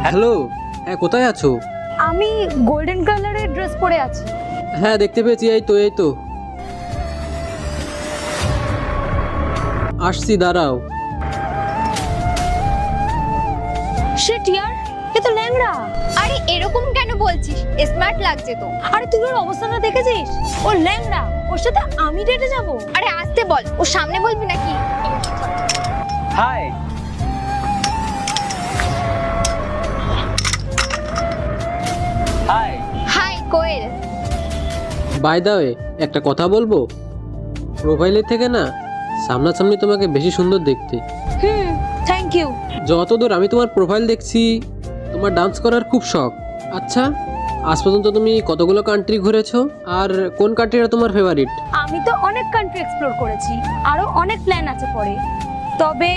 Hello, হ্যাঁ কোথায় আছো? আমি গোল্ডেন কালারের ড্রেস পরে আছি। হ্যাঁ দেখতে পেয়েছি, এই তো আসছি, দাঁড়াও। শিট ইয়ার, এ তো ল্যাংড়া। আরে এরকম কেন বলছিস? স্মার্ট লাগছে তো। আরে তুই ওর অবস্থাটা দেখেছিস? ও ল্যাংড়া, ওর সাথে আমি ডেটে যাব? আরে আসতে বল, ও সামনে বলবি নাকি? Hi. Hi. Hi Koel. By the way, একটা কথা বলবো? প্রোফাইলের থেকে না সামনাসামনি তোমাকে বেশি সুন্দর দেখতে। Thank you. যতদূর আমি তোমার প্রোফাইল দেখছি, তোমার ডান্স করার খুব শখ। আচ্ছা, আজ পর্যন্ত তুমি কতগুলো কান্ট্রি ঘুরেছো, আর কোন কান্ট্রিটা তোমার ফেভারিট? আমি তো অনেক কান্ট্রি এক্সপ্লোর করেছি, আরো অনেক প্ল্যান আছে পরে। তবে